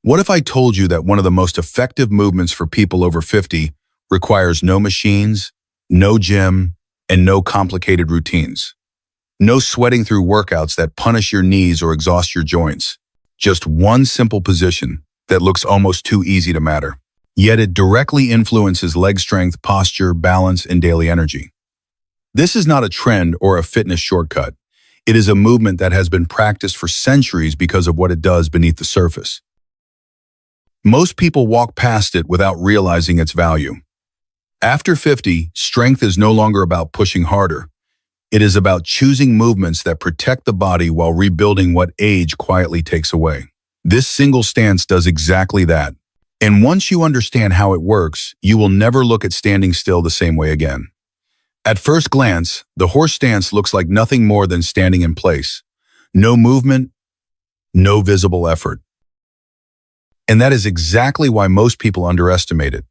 What if I told you that one of the most effective movements for people over 50 requires no machines, no gym, and no complicated routines? No sweating through workouts that punish your knees or exhaust your joints. Just one simple position that looks almost too easy to matter. Yet it directly influences leg strength, posture, balance, and daily energy. This is not a trend or a fitness shortcut. It is a movement that has been practiced for centuries because of what it does beneath the surface. Most people walk past it without realizing its value. After 50, strength is no longer about pushing harder. It is about choosing movements that protect the body while rebuilding what age quietly takes away. This single stance does exactly that. And once you understand how it works, you will never look at standing still the same way again. At first glance, the horse stance looks like nothing more than standing in place. No movement, no visible effort. And that is exactly why most people underestimate it.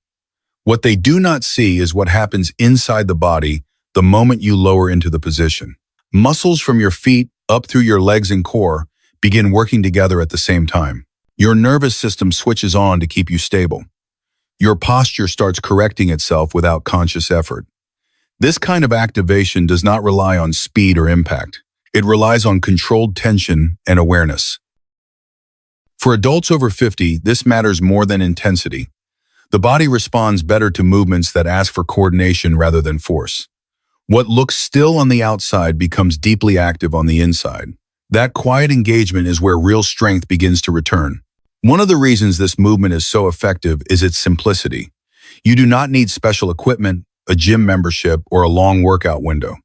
What they do not see is what happens inside the body the moment you lower into the position. Muscles from your feet up through your legs and core begin working together at the same time. Your nervous system switches on to keep you stable. Your posture starts correcting itself without conscious effort. This kind of activation does not rely on speed or impact. It relies on controlled tension and awareness. For adults over 50, this matters more than intensity. The body responds better to movements that ask for coordination rather than force. What looks still on the outside becomes deeply active on the inside. That quiet engagement is where real strength begins to return. One of the reasons this movement is so effective is its simplicity. You do not need special equipment, a gym membership, or a long workout window.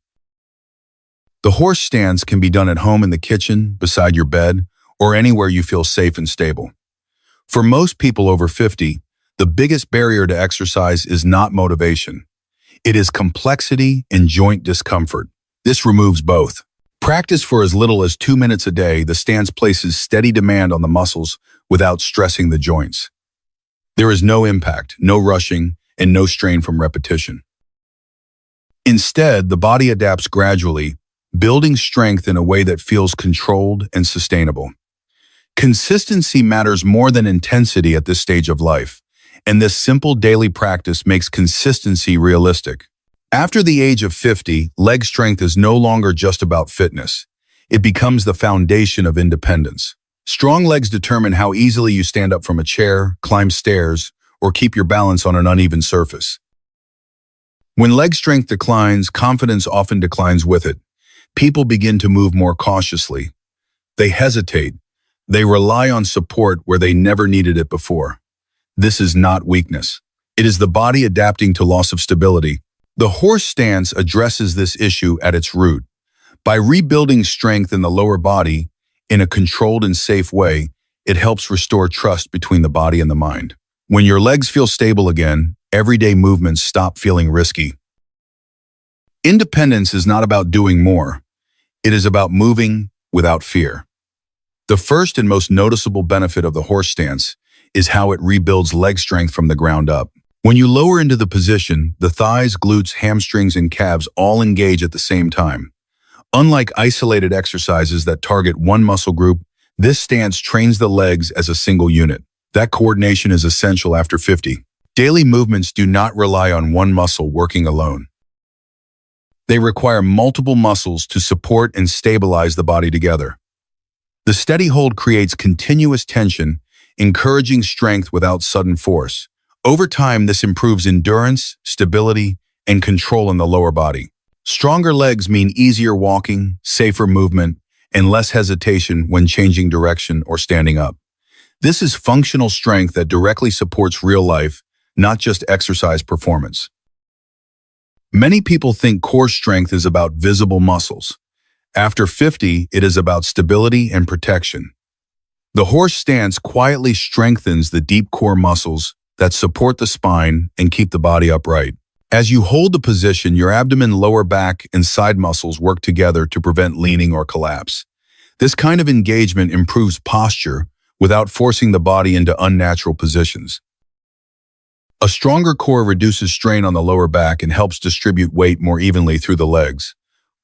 The horse stance can be done at home in the kitchen, beside your bed, or anywhere you feel safe and stable. For most people over 50, the biggest barrier to exercise is not motivation. It is complexity and joint discomfort. This removes both. Practice for as little as 2 minutes a day, the stance places steady demand on the muscles without stressing the joints. There is no impact, no rushing, and no strain from repetition. Instead, the body adapts gradually, building strength in a way that feels controlled and sustainable. Consistency matters more than intensity at this stage of life, and this simple daily practice makes consistency realistic. After the age of 50, leg strength is no longer just about fitness. It becomes the foundation of independence. Strong legs determine how easily you stand up from a chair, climb stairs, or keep your balance on an uneven surface. When leg strength declines, confidence often declines with it. People begin to move more cautiously. They hesitate. They rely on support where they never needed it before. This is not weakness. It is the body adapting to loss of stability. The horse stance addresses this issue at its root. By rebuilding strength in the lower body in a controlled and safe way, it helps restore trust between the body and the mind. When your legs feel stable again, everyday movements stop feeling risky. Independence is not about doing more. It is about moving without fear. The first and most noticeable benefit of the horse stance is how it rebuilds leg strength from the ground up. When you lower into the position, the thighs, glutes, hamstrings, and calves all engage at the same time. Unlike isolated exercises that target one muscle group, this stance trains the legs as a single unit. That coordination is essential after 50. Daily movements do not rely on one muscle working alone. They require multiple muscles to support and stabilize the body together. The steady hold creates continuous tension, encouraging strength without sudden force. Over time, this improves endurance, stability, and control in the lower body. Stronger legs mean easier walking, safer movement, and less hesitation when changing direction or standing up. This is functional strength that directly supports real life, not just exercise performance. Many people think core strength is about visible muscles. After 50, it is about stability and protection. The horse stance quietly strengthens the deep core muscles that support the spine and keep the body upright. As you hold the position, your abdomen, lower back, and side muscles work together to prevent leaning or collapse. This kind of engagement improves posture without forcing the body into unnatural positions. A stronger core reduces strain on the lower back and helps distribute weight more evenly through the legs.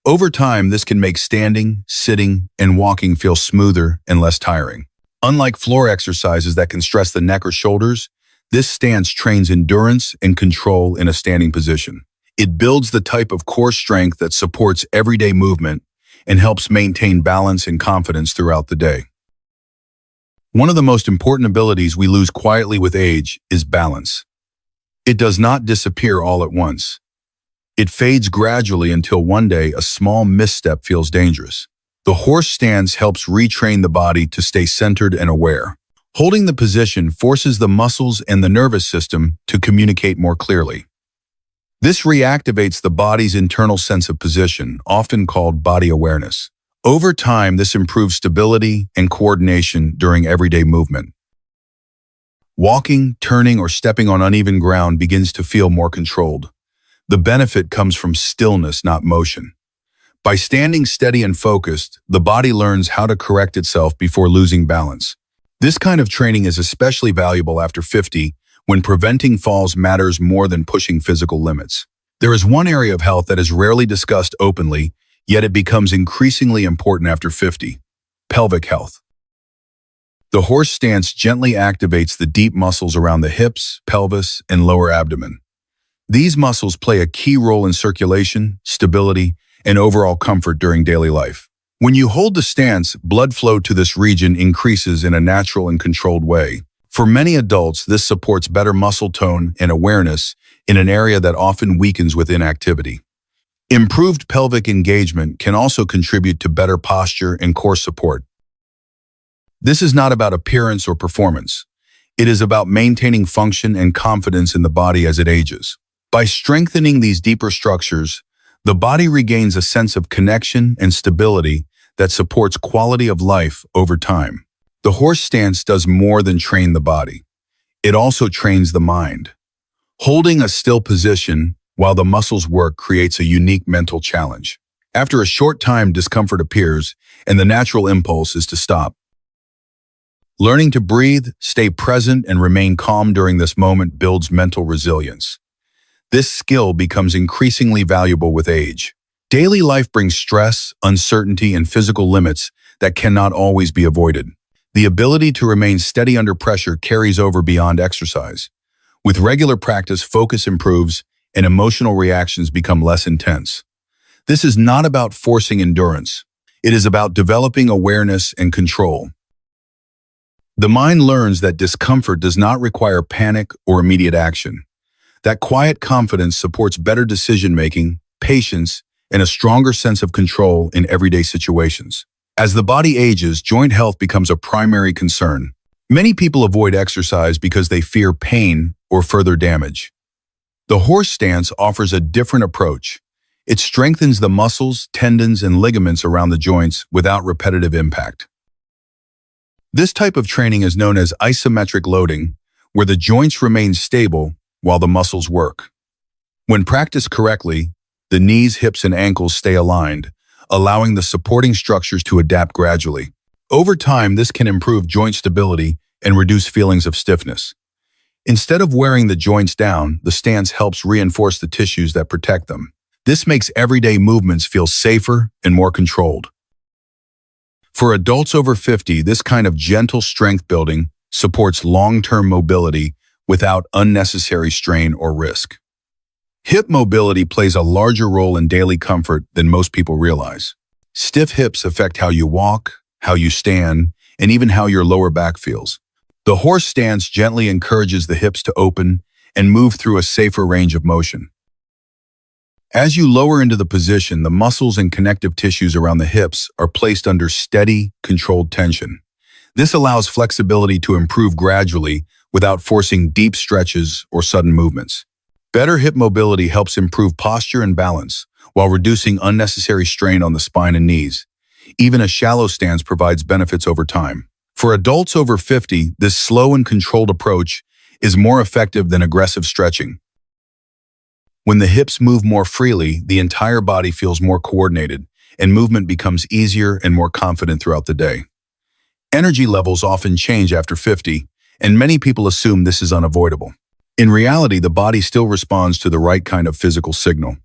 Over time, this can make standing, sitting, and walking feel smoother and less tiring. Unlike floor exercises that can stress the neck or shoulders, this stance trains endurance and control in a standing position. It builds the type of core strength that supports everyday movement and helps maintain balance and confidence throughout the day. One of the most important abilities we lose quietly with age is balance. It does not disappear all at once. It fades gradually until one day a small misstep feels dangerous. The horse stance helps retrain the body to stay centered and aware. Holding the position forces the muscles and the nervous system to communicate more clearly. This reactivates the body's internal sense of position, often called body awareness. Over time, this improves stability and coordination during everyday movement. Walking, turning, or stepping on uneven ground begins to feel more controlled. The benefit comes from stillness, not motion. By standing steady and focused, the body learns how to correct itself before losing balance. This kind of training is especially valuable after 50, when preventing falls matters more than pushing physical limits. There is one area of health that is rarely discussed openly, yet it becomes increasingly important after 50: pelvic health. The horse stance gently activates the deep muscles around the hips, pelvis, and lower abdomen. These muscles play a key role in circulation, stability, and overall comfort during daily life. When you hold the stance, blood flow to this region increases in a natural and controlled way. For many adults, this supports better muscle tone and awareness in an area that often weakens with inactivity. Improved pelvic engagement can also contribute to better posture and core support. This is not about appearance or performance. It is about maintaining function and confidence in the body as it ages. By strengthening these deeper structures, the body regains a sense of connection and stability that supports quality of life over time. The horse stance does more than train the body. It also trains the mind. Holding a still position while the muscles work creates a unique mental challenge. After a short time, discomfort appears, and the natural impulse is to stop. Learning to breathe, stay present, and remain calm during this moment builds mental resilience. This skill becomes increasingly valuable with age. Daily life brings stress, uncertainty, and physical limits that cannot always be avoided. The ability to remain steady under pressure carries over beyond exercise. With regular practice, focus improves and emotional reactions become less intense. This is not about forcing endurance. It is about developing awareness and control. The mind learns that discomfort does not require panic or immediate action. That quiet confidence supports better decision-making, patience, and a stronger sense of control in everyday situations. As the body ages, joint health becomes a primary concern. Many people avoid exercise because they fear pain or further damage. The horse stance offers a different approach. It strengthens the muscles, tendons, and ligaments around the joints without repetitive impact. This type of training is known as isometric loading, where the joints remain stable while the muscles work. When practiced correctly, the knees, hips, and ankles stay aligned, allowing the supporting structures to adapt gradually. Over time, this can improve joint stability and reduce feelings of stiffness. Instead of wearing the joints down, the stance helps reinforce the tissues that protect them. This makes everyday movements feel safer and more controlled. For adults over 50, this kind of gentle strength building supports long-term mobility without unnecessary strain or risk. Hip mobility plays a larger role in daily comfort than most people realize. Stiff hips affect how you walk, how you stand, and even how your lower back feels. The horse stance gently encourages the hips to open and move through a safer range of motion. As you lower into the position, the muscles and connective tissues around the hips are placed under steady, controlled tension. This allows flexibility to improve gradually without forcing deep stretches or sudden movements. Better hip mobility helps improve posture and balance while reducing unnecessary strain on the spine and knees. Even a shallow stance provides benefits over time. For adults over 50, this slow and controlled approach is more effective than aggressive stretching. When the hips move more freely, the entire body feels more coordinated, and movement becomes easier and more confident throughout the day. Energy levels often change after 50, and many people assume this is unavoidable. In reality, the body still responds to the right kind of physical signal.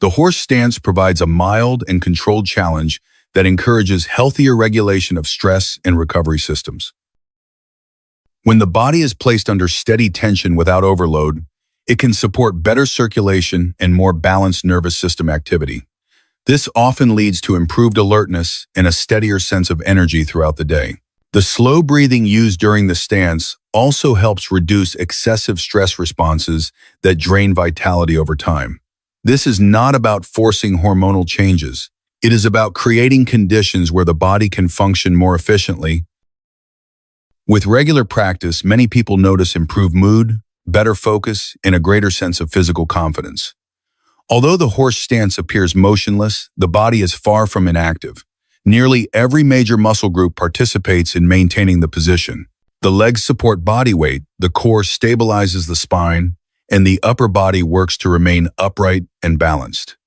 The horse stance provides a mild and controlled challenge that encourages healthier regulation of stress and recovery systems. When the body is placed under steady tension without overload, it can support better circulation and more balanced nervous system activity. This often leads to improved alertness and a steadier sense of energy throughout the day. The slow breathing used during the stance also helps reduce excessive stress responses that drain vitality over time. This is not about forcing hormonal changes. It is about creating conditions where the body can function more efficiently. With regular practice, many people notice improved mood, better focus, and a greater sense of physical confidence. Although the horse stance appears motionless, the body is far from inactive. Nearly every major muscle group participates in maintaining the position. The legs support body weight, the core stabilizes the spine, and the upper body works to remain upright and balanced.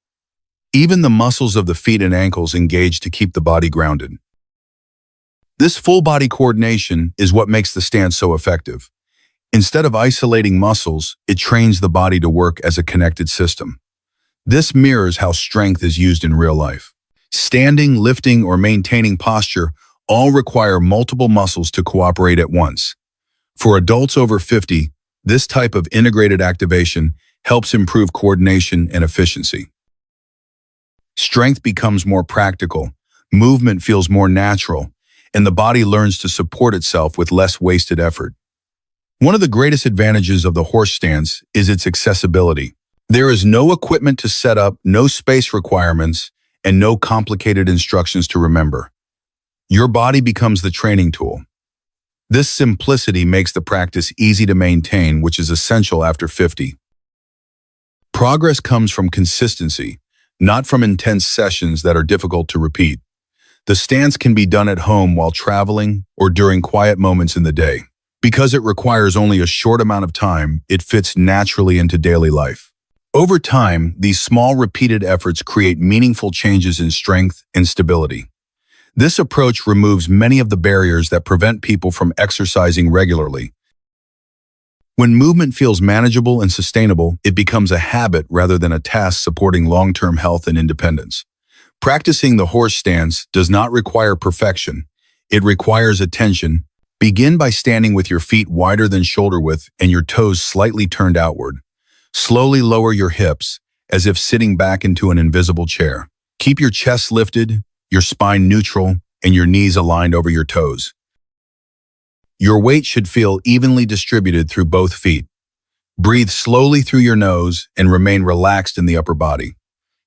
Even the muscles of the feet and ankles engage to keep the body grounded. This full body coordination is what makes the stance so effective. Instead of isolating muscles, it trains the body to work as a connected system. This mirrors how strength is used in real life. Standing, lifting, or maintaining posture all require multiple muscles to cooperate at once. For adults over 50, this type of integrated activation helps improve coordination and efficiency. Strength becomes more practical, movement feels more natural, and the body learns to support itself with less wasted effort. One of the greatest advantages of the horse stance is its accessibility. There is no equipment to set up, no space requirements, and no complicated instructions to remember. Your body becomes the training tool. This simplicity makes the practice easy to maintain, which is essential after 50. Progress comes from consistency, not from intense sessions that are difficult to repeat. The stance can be done at home while traveling or during quiet moments in the day. Because it requires only a short amount of time, it fits naturally into daily life. Over time, these small repeated efforts create meaningful changes in strength and stability. This approach removes many of the barriers that prevent people from exercising regularly. When movement feels manageable and sustainable, it becomes a habit rather than a task supporting long-term health and independence. Practicing the horse stance does not require perfection. It requires attention. Begin by standing with your feet wider than shoulder width and your toes slightly turned outward. Slowly lower your hips, as if sitting back into an invisible chair. Keep your chest lifted, your spine neutral, and your knees aligned over your toes. Your weight should feel evenly distributed through both feet. Breathe slowly through your nose and remain relaxed in the upper body.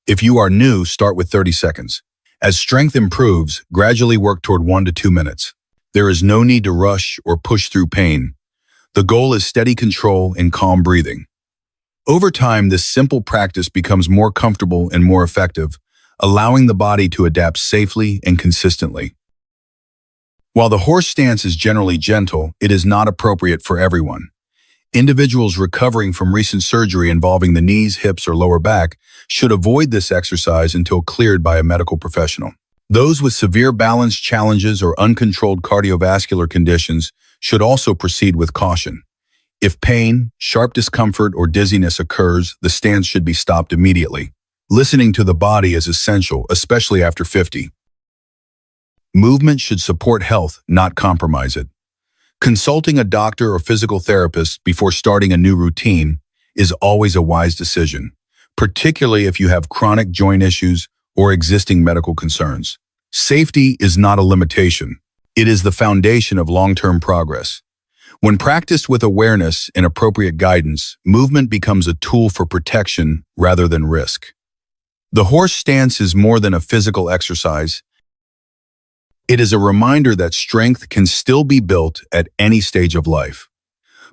If you are new, start with 30 seconds. As strength improves, gradually work toward 1 to 2 minutes. There is no need to rush or push through pain. The goal is steady control and calm breathing. Over time, this simple practice becomes more comfortable and more effective, allowing the body to adapt safely and consistently. While the horse stance is generally gentle, it is not appropriate for everyone. Individuals recovering from recent surgery involving the knees, hips, or lower back should avoid this exercise until cleared by a medical professional. Those with severe balance challenges or uncontrolled cardiovascular conditions should also proceed with caution. If pain, sharp discomfort, or dizziness occurs, the stance should be stopped immediately. Listening to the body is essential, especially after 50. Movement should support health, not compromise it. Consulting a doctor or physical therapist before starting a new routine is always a wise decision, particularly if you have chronic joint issues or existing medical concerns. Safety is not a limitation. It is the foundation of long-term progress. When practiced with awareness and appropriate guidance, movement becomes a tool for protection rather than risk. The horse stance is more than a physical exercise. It is a reminder that strength can still be built at any stage of life.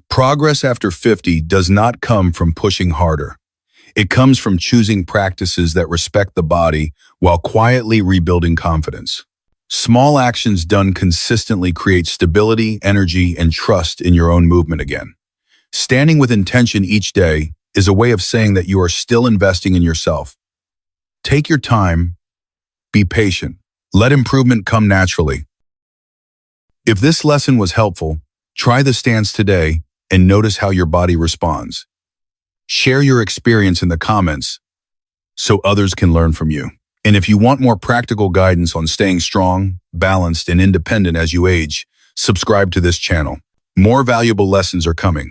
Progress after 50 does not come from pushing harder. It comes from choosing practices that respect the body while quietly rebuilding confidence. Small actions done consistently create stability, energy, and trust in your own movement again. Standing with intention each day is a way of saying that you are still investing in yourself. Take your time, be patient, let improvement come naturally. If this lesson was helpful, try the stance today and notice how your body responds. Share your experience in the comments so others can learn from you. And if you want more practical guidance on staying strong, balanced, and independent as you age, subscribe to this channel. More valuable lessons are coming.